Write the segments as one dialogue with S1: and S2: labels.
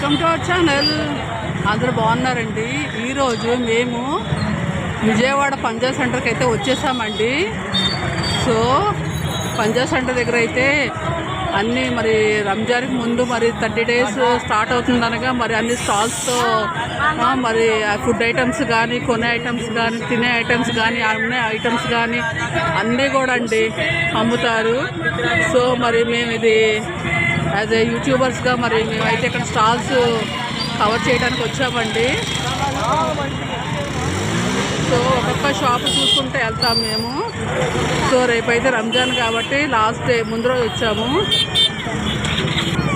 S1: Welcome to our channel. అందరూ బాగున్నారండి. ఈరోజు మేము విజయవాడ పంజా సెంటర్కి అయితే వచ్చేసామండి. సో పంజా సెంటర్ దగ్గర అయితే అన్నీ మరి రంజాన్కి ముందు మరి 30 days స్టార్ట్ అవుతుందనగా మరి అన్ని స్టాల్స్తో మరి ఫుడ్ ఐటమ్స్ కానీ కొనే ఐటమ్స్ కానీ తినే ఐటమ్స్ కానీ అమ్మే ఐటమ్స్ కానీ అన్నీ కూడా అండి అమ్ముతారు. సో మరి మేము ఇది యాజ్ ఏ యూట్యూబర్స్గా మరి మేమైతే ఇక్కడ స్టాల్స్ కవర్ చేయడానికి వచ్చామండి. సో ఒక్కొక్క షాప్ చూసుకుంటే వెళ్తాం మేము. సో రేపైతే రంజాన్ కాబట్టి లాస్ట్ డే ముందు రోజు వచ్చాము.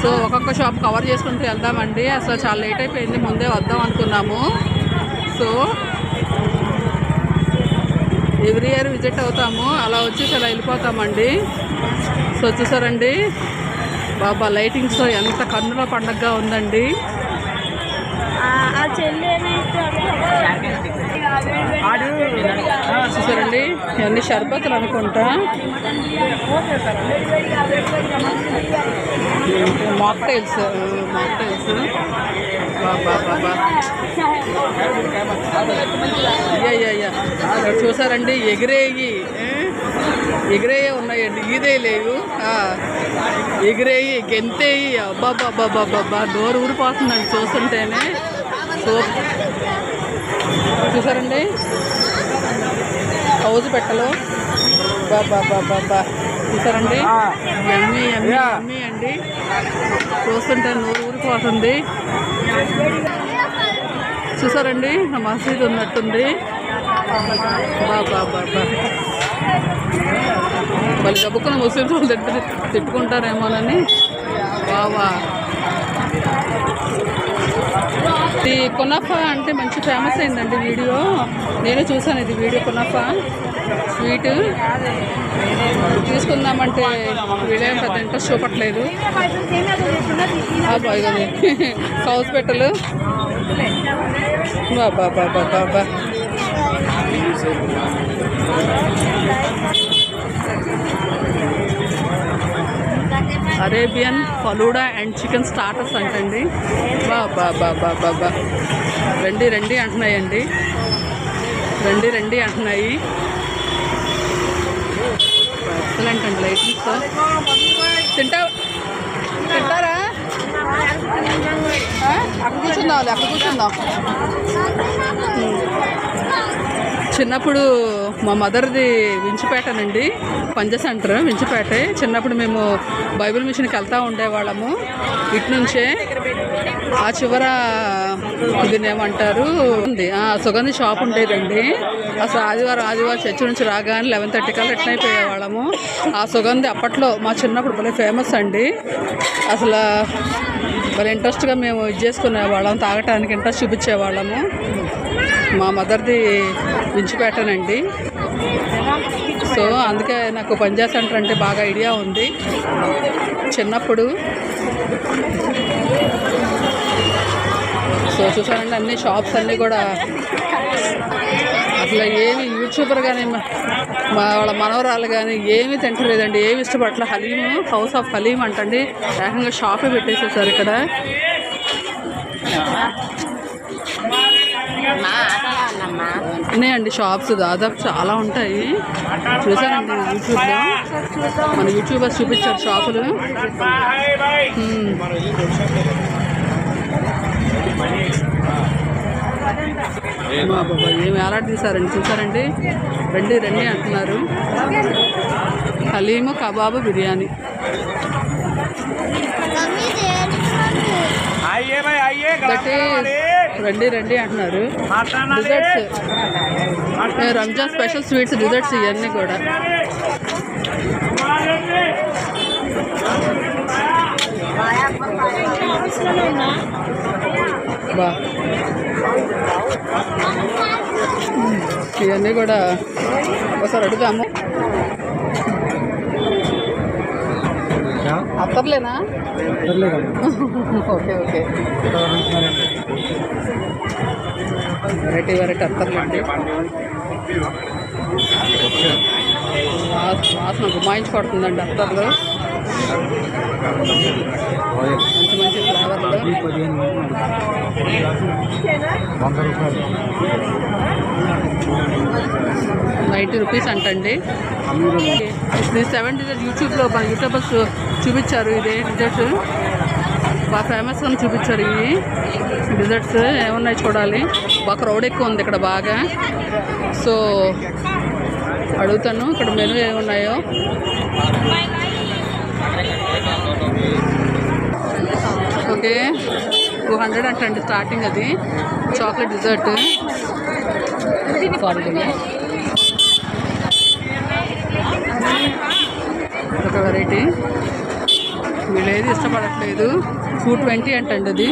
S1: సో ఒక్కొక్క షాప్ కవర్ చేసుకుంటూ వెళ్దామండి. అసలు చాలా లేట్ అయిపోయింది, ముందే వద్దాం అనుకున్నాము. సో ఎవ్రీ ఇయర్ విజిట్ అవుతాము, అలా వచ్చేసి అలా వెళ్ళిపోతామండి. సో చూసారండి బాబా లైటింగ్స్తో ఎంత కన్నుల పండగగా ఉందండి. చూసారండి ఇవన్నీ షర్బత్తులు అనుకుంటా. మాక్టైల్స్ బాబా బాబా అయ్యా చూసారండి ఎగిరేయి ఉన్నాయండి, ఈదే లేవు, ఎగిరేయి గెంతేయి. అబ్బాబ్బాబ్బాబ్బా నోరు ఊరిపోతుందండి చూస్తుంటేనే. సో చూసారండి హౌజ్ పెట్టలు బాబా చూసారండి ఎమ్మి అండి చూస్తుంటే నోరు ఊరిపోతుంది. చూసారండి మసీదు ఉన్నట్టుంది. బాబా మళ్ళీ గబుక్కున ముస్లిమ్స్ వాళ్ళు తిట్టుకుంటారేమోనని. బావా ఈ కునాఫా అంటే మంచి ఫేమస్ అయిందండి వీడియో, నేను చూసాను ఇది వీడియో. కునాఫా స్వీట్ తీసుకుందామంటే వీళ్ళేం పెద్ద ఇంట్రెస్ట్ చూపట్లేదు. బాగుంది కౌస్ పెట్టలు Baba Arabian falooda and chicken starters అంటండి. బాబా రండి అంటున్నాయండి, రండి అంటున్నాయి. ఎక్సలెంట్ అండి లైటింగ్స్తో. తింటారా? అక్కడ కూర్చుందాం. చిన్నప్పుడు మా మదర్ది వించిపేటనండి, పంజా సెంటర్ వించిపేట. చిన్నప్పుడు మేము బైబిల్ మిషన్కి వెళ్తూ ఉండేవాళ్ళము. ఇటు నుంచే ఆ చివర దీన్ని ఏమంటారు సుగంధి షాప్ ఉండేదండి. అసలు ఆదివారం చర్చి నుంచి రాగానే 11:30 కల్లా రిటర్న్ అయిపోయేవాళ్ళము. ఆ సుగంధి అప్పట్లో మా చిన్నప్పుడు భలే ఫేమస్ అండి. అసలు భలే ఇంట్రెస్ట్గా మేము ఇది చేసుకునేవాళ్ళం, తాగటానికి ఇంట్రెస్ట్ చూపించేవాళ్ళము. మా మదర్ది వించిపేటనండి. సో అందుకే నాకు పంజా సెంటర్ అంటే బాగా ఐడియా ఉంది చిన్నప్పుడు. సో చూసానండి అన్ని షాప్స్ అన్నీ కూడా అసలు ఏమి యూట్యూబర్ కానీ వాళ్ళ మనవరాలు కానీ ఏమీ తింటలేదండి, ఏమి ఇష్టపడట్ల. హలీము హౌస్ ఆఫ్ హలీం అంటండి, ఏకంగా షాపే పెట్టేసేసారు ఇక్కడ. ఉన్నాయండి షాప్స్ దాదాపు చాలా ఉంటాయి. చూసానండి యూట్యూబ్లో, మన యూట్యూబర్స్ చూపించారు షాపులు. బాబా ఏమి అలాంటి తీసారండి. చూసారండి రండి అంటున్నారు. హలీము కబాబు బిర్యానీ రండి అంటున్నారు. Desserts Ramzan special sweets desserts ఇవన్నీ కూడా. ఇవన్నీ కూడా ఒకసారి అడుగుదాము. అత్తర్లేనా? ఓకే వెరైటీ అత్తర్లండి. వాసన గుమాయించి పడుతుందండి అత్తర్లు. మంచి మంచి ఫ్లేవర్లు. 90 రూపీస్ అంటండి. ఇది 7 డిజర్ట్ యూట్యూబ్లో మన యూట్యూబర్స్ చూపించారు. ఇదే డిజర్ట్స్ బాగా ఫేమస్ అని చూపించారు. ఇవి డిజర్ట్స్ ఏమున్నాయి చూడాలి. బాగా క్రౌడ్ ఎక్కువ ఉంది ఇక్కడ బాగా. సో అడుగుతాను ఇక్కడ మెనూ ఏమున్నాయో. ఓకే 200 అంటండి స్టార్టింగ్. అది చాక్లెట్ డిజర్ట్. ఒక వెరైటీ. వీళ్ళు ఏది ఇష్టపడట్లేదు. 220 అంటండి అది.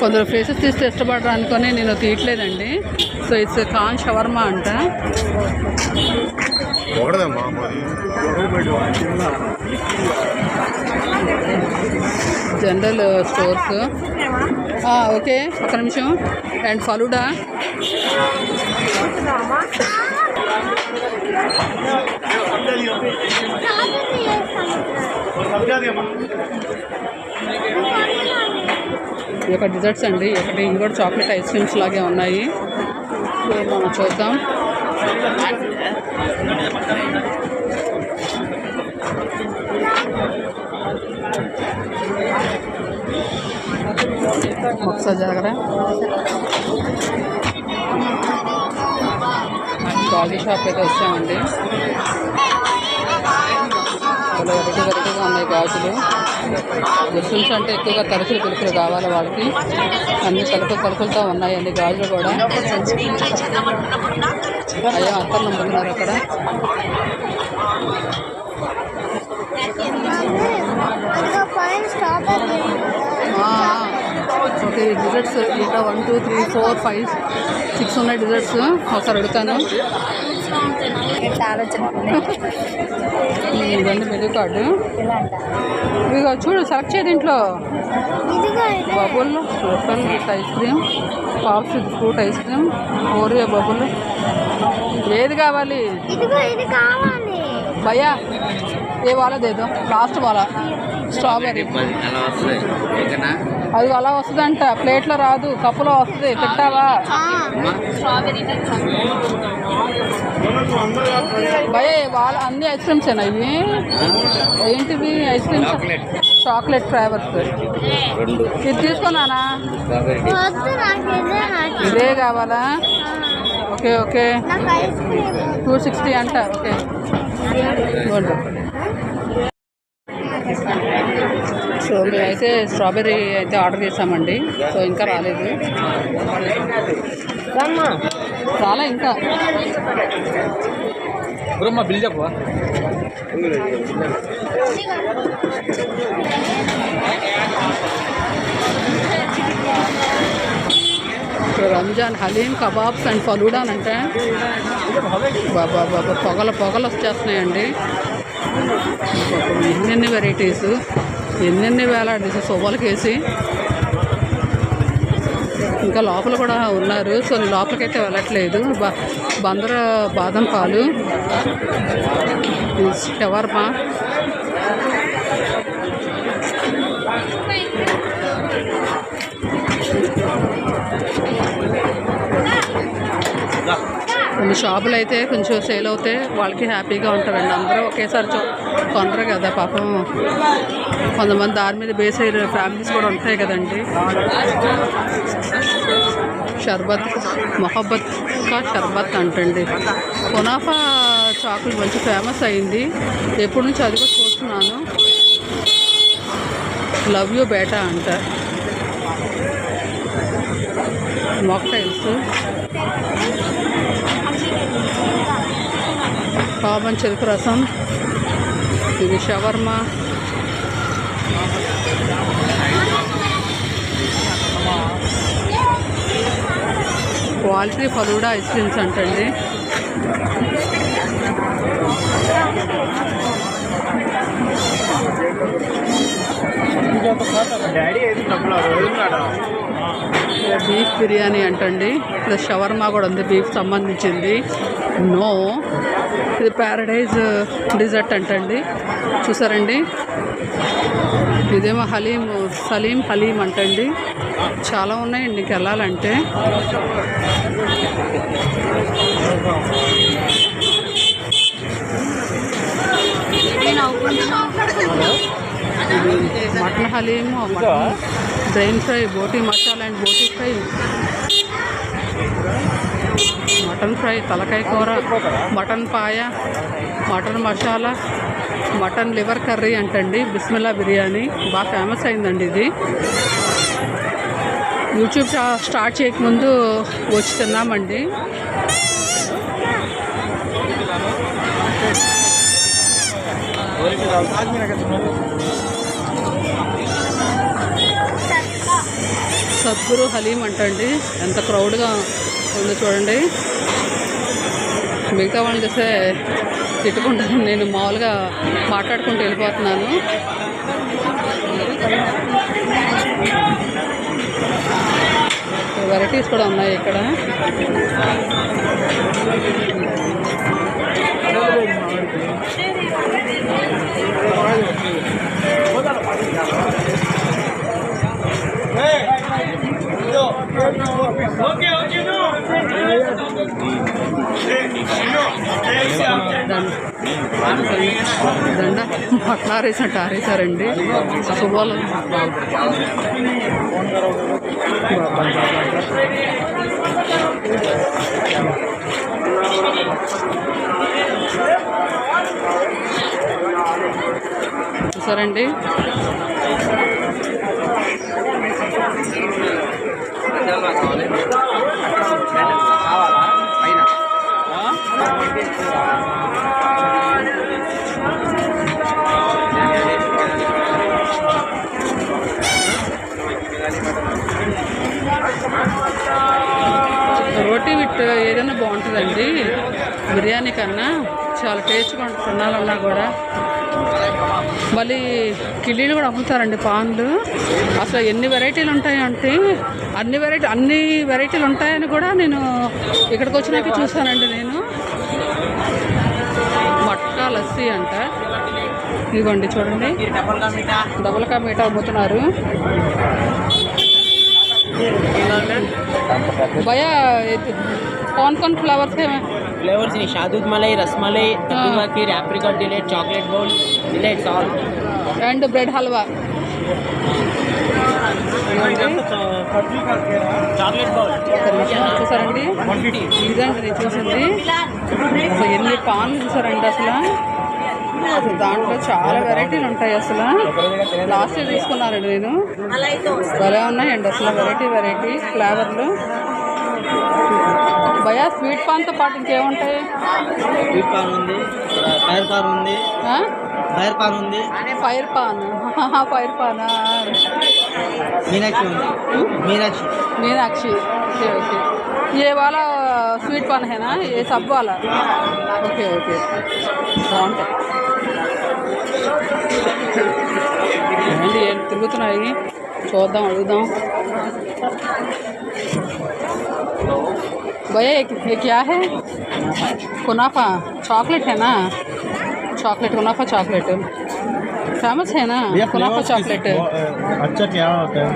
S1: కొందరు ఫేసెస్ తీస్తే ఇష్టపడరు అనుకొని నేను తీయట్లేదండి. సో ఇట్స్ కార్న్ షవర్మా అంట. General stores. ఓకే ఒక నిమిషం. అండ్ ఫలూడా. ఈ యొక్క డిజర్ట్స్ అండి. ఒకటి ఇవి కూడా చాక్లెట్ ఐస్ క్రీమ్స్ లాగే ఉన్నాయి. మనం చూద్దాం. ఒకసారి జాగ్రత్త. గాజు షాప్ అయితే వచ్చామండి. చాలా వెరైటీగా ఉన్నాయి గాజులు. ముస్లిమ్స్ అంటే ఎక్కువగా తలుపులు కావాలి వాళ్ళకి. అన్ని తలుపులతో ఉన్నాయి అన్ని గాజులు కూడా. అయ్యో అత్తలు నమ్ముతున్నారు అక్కడ. ఓకే డిజర్ట్స్ ఇక్కడ 1 2 3 4 5 6 ఉన్నాయి డిజర్ట్స్. ఒకసారి అడుగుతాను. ఇదండి మెనూ కార్డు. ఇక చూడు సెలెక్ట్ చేయ. దీంట్లో bubble local with ice cream, pops with fruit ice cream, Oreo bubble. ఏది కావాలి భయ్యా? ఏ వాళ్ళ దేదో లాస్ట్ వాళ్ళ స్ట్రాబెర్రీ. అది అలా వస్తుందంట. ప్లేట్లో రాదు, కప్పులో వస్తుంది. పెట్టావా భయ? వాళ్ళ అన్ని ఐస్ క్రీమ్స్ ఏనా ఇవి? ఏంటివి ఐస్ క్రీమ్స్? Chocolate flavours. ఇది తీసుకున్నానా? ఇదే కావాలా? ఓకే ఓకే 260 అంట. ఓకే సో మేమైతే స్ట్రాబెర్రీ అయితే ఆర్డర్ చేసామండి. సో ఇంకా రాలేదు. చాలా ఇంకా బిల్ చెప్పు. రంజాన్ హలీం, కబాబ్స్ అండ్ ఫలూడా అంటే బాబా పొగలు వచ్చేస్తున్నాయండి. ఎన్నెన్ని వెరైటీస్, ఎన్నెన్ని వేలాడేసి సోబాలకేసి. ఇంకా లోపల కూడా ఉన్నారు. సో లోపలికైతే వెళ్ళట్లేదు. బందర బాదం పాలు, షవర్మా, కొన్ని షాపులు అయితే కొంచెం సేల్ అవుతే వాళ్ళకి హ్యాపీగా ఉంటారండి. అందరూ ఒకేసారి కొనరు కదా పాపం. కొంతమంది దాని మీద బేస్ అయిన ఫ్యామిలీస్ కూడా ఉంటాయి కదండి. షర్బత్, మొహబ్బత్ కా షర్బత్ అంటండి. కునాఫా చాక్లెట్ మంచి ఫేమస్ అయింది. ఎప్పటి నుంచి అది కూడా చూస్తున్నాను. లవ్ యూ బేటా అంట. మాక్టైల్స్, పాపం చెరుకు రసం, ఇది shawarma, quality falooda ice creams అంటండి. బీఫ్ బిర్యానీ అంటండి. ప్లస్ షవర్మా కూడా ఉంది, బీఫ్ సంబంధించింది. నో ఇది ప్యారడైజ్ డిజర్ట్ అంటండి, చూసారండి. ఇదేమో సలీం హలీం అంటండి. చాలా ఉన్నాయండి ఇంక వెళ్ళాలంటే. Mutton haleem, mutton brain fry, boti masala and boti fry, mutton fry, తలకాయ కూర, mutton paya, mutton masala, mutton liver curry అంటండి. బిస్మిల్లా బిర్యానీ బాగా ఫేమస్ అయిందండి ఇది. యూట్యూబ్ స్టార్ట్ చేయకముందు వచ్చి తిన్నామండి. సద్గురు హలీం అంటండి. ఎంత క్రౌడ్గా ఉందో చూడండి. మిగతా వాళ్ళని చూస్తే తిట్టుకుంటాను, నేను మామూలుగా మాట్లాడుకుంటూ వెళ్ళిపోతున్నాను. వెరైటీస్ కూడా ఉన్నాయి ఇక్కడ. దండ మటన్ ఆరేసినట్టు ఆరేసారండి. శుభాలు చూసారండి. రోటీ విత్ ఏదైనా బాగుంటుందండి బిర్యానీ కన్నా. చాలా టేస్ట్గా ఉంటుంది తినాలన్నా కూడా. మళ్ళీ కిళ్ళీలు కూడా అమ్ముతారండి, పాన్లు. అసలు ఎన్ని వెరైటీలు ఉంటాయంటే అన్ని వెరైటీలు ఉంటాయని కూడా నేను ఇక్కడికి వచ్చినాక చూసానండి. నేను మట్కా లస్సీ అంట. ఇదిగోండి చూడండి, డబుల్ కా మీఠా అమ్ముతున్నారు. भैया कौन फ्लेवर्स है?
S2: फ्लेवर्स नहीं, शादूद malai, rasmalai, kaddu kheer, apricot delight, chocolate bowl, delights all
S1: and bread halwa.
S2: Chocolate bowl
S1: చూసారండి. ఇదండి నేను చూసింది. అసలు ఎన్ని పాన్లు చూసారండి. అసలు దాంట్లో చాలా వెరైటీలు ఉంటాయి. అసలు లాస్ట్ ఇయర్ తీసుకున్నానండి నేను. భలే ఉన్నాయండి అసలు వెరైటీ ఫ్లేవర్లు. భయా స్వీట్ పాన్తో పాటు ఇంకేముంటాయి?
S2: స్వీట్ పాన్ ఉంది, ఫైర్ పాన్ ఉంది, ఫైర్ పాన్ ఉంది,
S1: ఫైర్ పానా,
S2: मीनाक्षी ఉంది,
S1: मीनाक्षी. ओके ये वाला स्वीट पान है ना, ये सब वाला. ओके బాగుంటాయి అండి. ఏం తిరుగుతున్నాయి చూద్దాం, అడుగుదాం. भैया ये क्या है? कुनाफा चॉकलेट है ना? कुनाफा चॉकलेट फेमस है ना, कुनाफा चॉकलेट.
S3: अच्छा क्या होता है?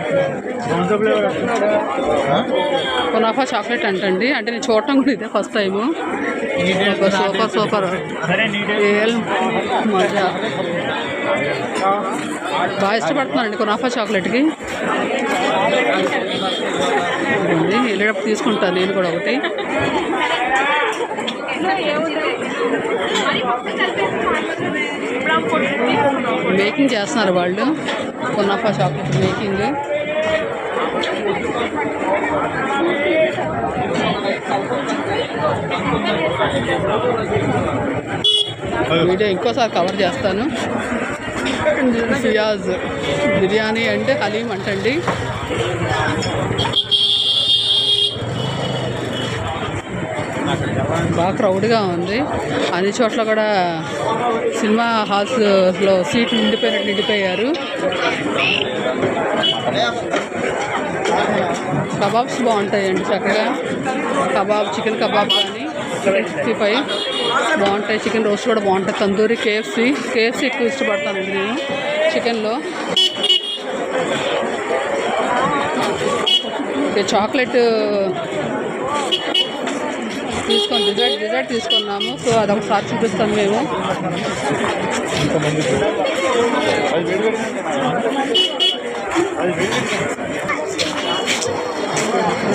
S3: कौन सा फ्लेवर?
S1: కునాఫా చాక్లెట్ అంటండి. అంటే నేను చూడటం కూడా ఇదే ఫస్ట్ టైము. సూపర్ మజా. బాగా ఇష్టపడుతున్నానండి కునాఫా చాక్లెట్కి. వెళ్ళేటప్పుడు తీసుకుంటాను నేను కూడా ఒకటి. మేకింగ్ చేస్తున్నారు వాళ్ళు, కునాఫా చాక్లెట్ మేకింగ్. వీడియో ఇంకోసారి కవర్ చేస్తాను. ఫియాజ్ బిర్యానీ అంటే హలీం అంటండి. బాగా క్రౌడ్గా ఉంది. అన్ని చోట్ల కూడా సినిమా హాల్స్లో సీట్లు నిండిపోయారు. కబాబ్స్ బాగుంటాయండి చక్కగా. చికెన్ కబాబ్ కానీ 65 బాగుంటాయి. చికెన్ రోస్ట్ కూడా బాగుంటాయి. తందూరి, కేఎఫ్సీ ఎక్కువ ఇష్టపడతానండి నేను చికెన్లో. చాక్లెట్ డిజర్ట్ తీసుకున్నాము. సో అదొకసారి చూపిస్తాను మేము.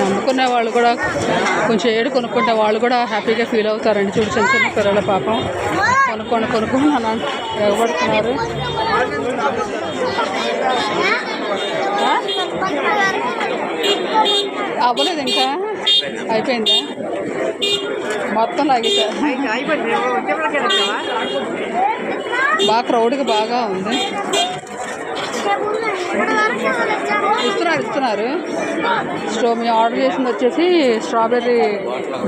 S1: అమ్ముకునే వాళ్ళు కూడా కొంచెం ఏడు కొనుక్కుంటే వాళ్ళు కూడా హ్యాపీగా ఫీల్ అవుతారండి. చూడు చిన్న చిన్న పిల్లల పాపం కొనుక్కొని నన్ను ఎగబడుతున్నారు. అవ్వలేదు ఇంకా, అయిపోయిందా మొత్తం లాగేసా. బాగా క్రౌడ్గా బాగా ఉంది. ఇస్తున్నారు. మేము ఆర్డర్ చేసింది వచ్చేసి స్ట్రాబెర్రీ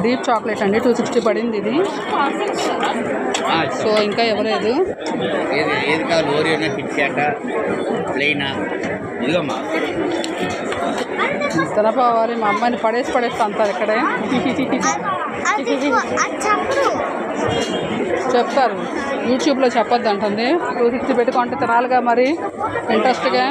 S1: డీప్ చాక్లెట్ అండి. 260 పడింది ఇది. సో ఇంకా ఇవ్వలేదు. తినపోవాలి. మా అమ్మాయిని పడేస్తా అంటారు ఇక్కడే. చెప్తారు యూట్యూబ్లో చెప్పొద్దు అంటుంది. 260 పెట్టుకుంటే తినాలిగా మరి ఇంట్రెస్ట్గా.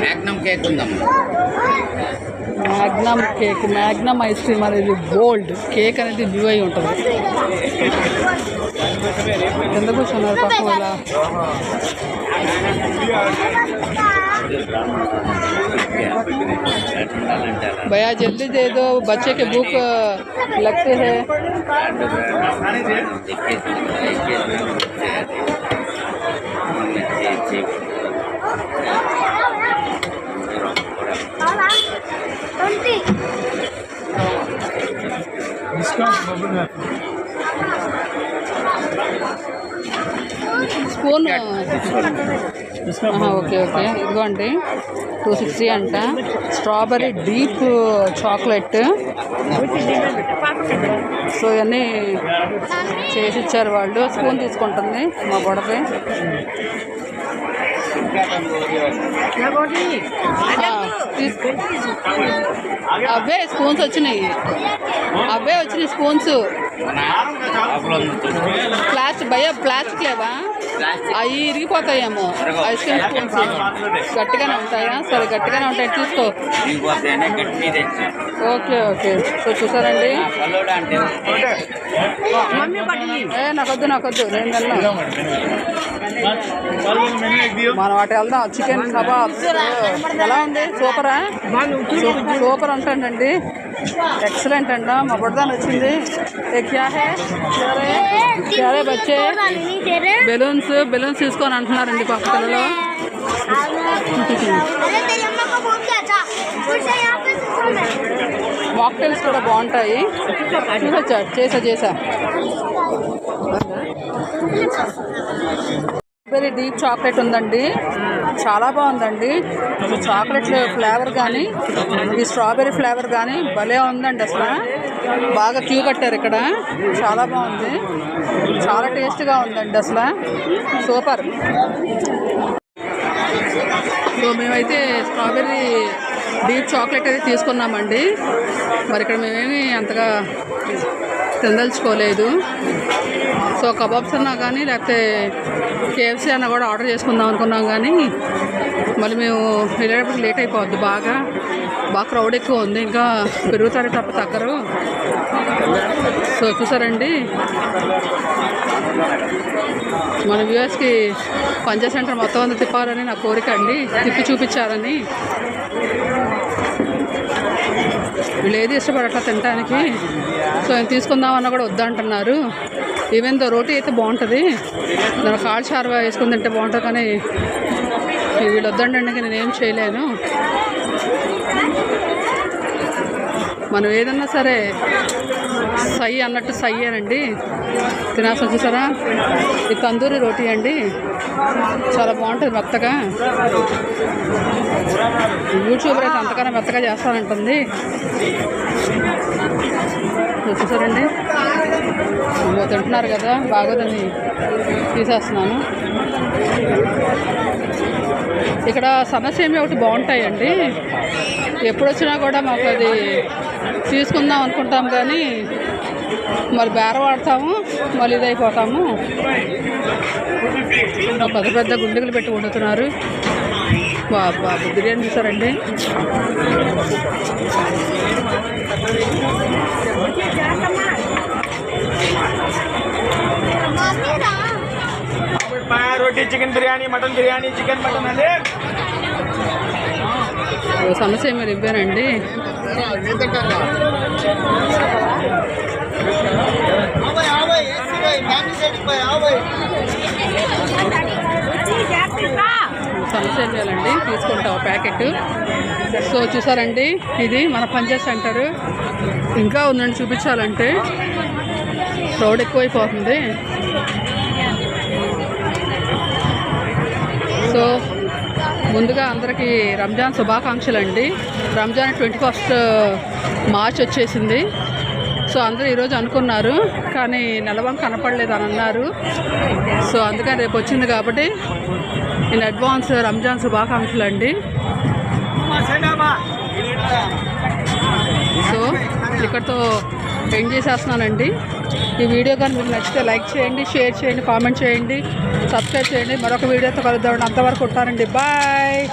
S2: మ్యాగ్నమ్ కేక్ ఉందమ్మా.
S1: మ్యాగ్నమ్ ఐస్ క్రీమ్ అనేది గోల్డ్, కేక్ అనేది బ్లూ అయి ఉంటుంది. కింద కూర్చున్నారు పక్కన వల్ల. भैया जल्दी दे दो, बच्चे के भूख लगते हैं. స్పూన్ ఓకే ఇదిగోండి 260 అంట. Strawberry deep chocolate. సో ఇవన్నీ చేసి ఇచ్చారు వాళ్ళు. స్పూన్ తీసుకుంటుంది మా గొడవే. అవే స్పూన్స్ వచ్చినాయి స్పూన్స్. ప్లాస్టిక్ లేవా? అవి ఇరిగిపోతాయేమో. ఐస్ క్రీమ్ స్పూన్స్ గట్టిగానే ఉంటాయా? సరే గట్టిగానే ఉంటాయి, తీసుకో. ఓకే సో చూసారండి. నాకొద్దు నేను వెళ్ళాను. మనం అటు వెళ్దాం. చికెన్ కబాబ్స్ ఎలా ఉంది? సూపర్ ఉంటాడండి. ఎక్సలెంట్ అంట. మా బుడ్దాన్ని వచ్చింది. క్యారే బచ్చే బెలూన్స్ తీసుకొని అంటున్నారండి పక్క పిల్లలు. మాక్టైల్స్ కూడా బాగుంటాయి. చేసా స్ట్రాబెర్రీ డీప్ చాక్లెట్ ఉందండి. చాలా బాగుందండి. చాక్లెట్ ఫ్లేవర్ కానీ ఈ స్ట్రాబెర్రీ ఫ్లేవర్ కానీ భలే ఉందండి. అసలు బాగా క్యూ కట్టారు ఇక్కడ. చాలా బాగుంది, చాలా టేస్ట్గా ఉందండి. అసలు సూపర్. సో మేమైతే స్ట్రాబెర్రీ డీప్ చాక్లెట్ అయితే తీసుకున్నామండి. మరి ఇక్కడ మేమేమి అంతగా తినదలుచుకోలేదు. సో కబాబ్స్ అన్నా కానీ లేకపోతే కేఎఫ్సీ అన్నా కూడా ఆర్డర్ చేసుకుందాం అనుకున్నాం. కానీ మళ్ళీ మేము వెళ్ళేటప్పుడు లేట్ అయిపోద్ది. బాగా క్రౌడ్ ఎక్కువ ఉంది. ఇంకా పెరుగుతారు తప్ప తగ్గరు. సో చూసారండి, మన వ్యూవర్స్కి పంజా సెంటర్ మొత్తం అంతా తిప్పాలని నా కోరిక అండి. తిప్పి చూపించాలని. వీళ్ళు ఏది ఇష్టపడట్లా తినడానికి. సో నేను తీసుకుందామన్నా కూడా వద్దంటున్నారు. ఈవెన్ దో రోటీ అయితే బాగుంటుంది, దాని కాళ్ళు చారువా వేసుకుని తింటే బాగుంటుంది. కానీ వీళ్ళు వద్దండి, నేనేం చేయలేను. మనం ఏదన్నా సరే సై అన్నట్టు సై అనండి తినాల్సి వచ్చేసారా. ఇది తందూరి రోటీ అండి, చాలా బాగుంటుంది మెత్తగా. యూట్యూబర్ అయితే అంతకన్నా మెత్తగా చేస్తానంటుంది. చూసారండి. ఇదిగో తింటున్నారు కదా, బాగోదని తీసేస్తున్నాను. ఇక్కడ సన్నసేమి ఒకటి బాగుంటాయండి. ఎప్పుడు వచ్చినా కూడా మాకు అది తీసుకుందాం అనుకుంటాం కానీ మరి బేరం ఆడతాము, మళ్ళీ ఇదైపోతాము. పెద్ద పెద్ద గుండెలు పెట్టి వండుతున్నారు. బాబా బిర్యానీ చూసారండి.
S3: रोटी chicken biryani mutton biryani chicken mutton अले
S1: సమస్య మీరు ఇవ్వారండి. సమస్య ఇవ్వాలండి, తీసుకుంటాం ప్యాకెట్. సో చూసారండి, ఇది మన పంచాయత్ సెంటర్. ఇంకా ఉందండి చూపించాలంటే, క్రౌడ్ ఎక్కువైపోతుంది. సో ముందుగా అందరికీ రంజాన్ శుభాకాంక్షలు అండి. రంజాన్ 21 మార్చ్ వచ్చేసింది. సో అందరూ ఈరోజు అనుకున్నారు కానీ నెలవంక కనపడలేదు అని అన్నారు. సో అందుకని రేపు వచ్చింది కాబట్టి ఇన్ అడ్వాన్స్ రంజాన్ శుభాకాంక్షలు అండి. సో ఇక్కడితో ఎండ్ చేసేస్తున్నానండి. ఈ వీడియో కానీ మీకు నచ్చితే లైక్ చేయండి, షేర్ చేయండి, కామెంట్ చేయండి, సబ్స్క్రైబ్ చేయండి. మరొక వీడియోతో కలుద్దామండి. అంతవరకు ఉంటానండి. బాయ్.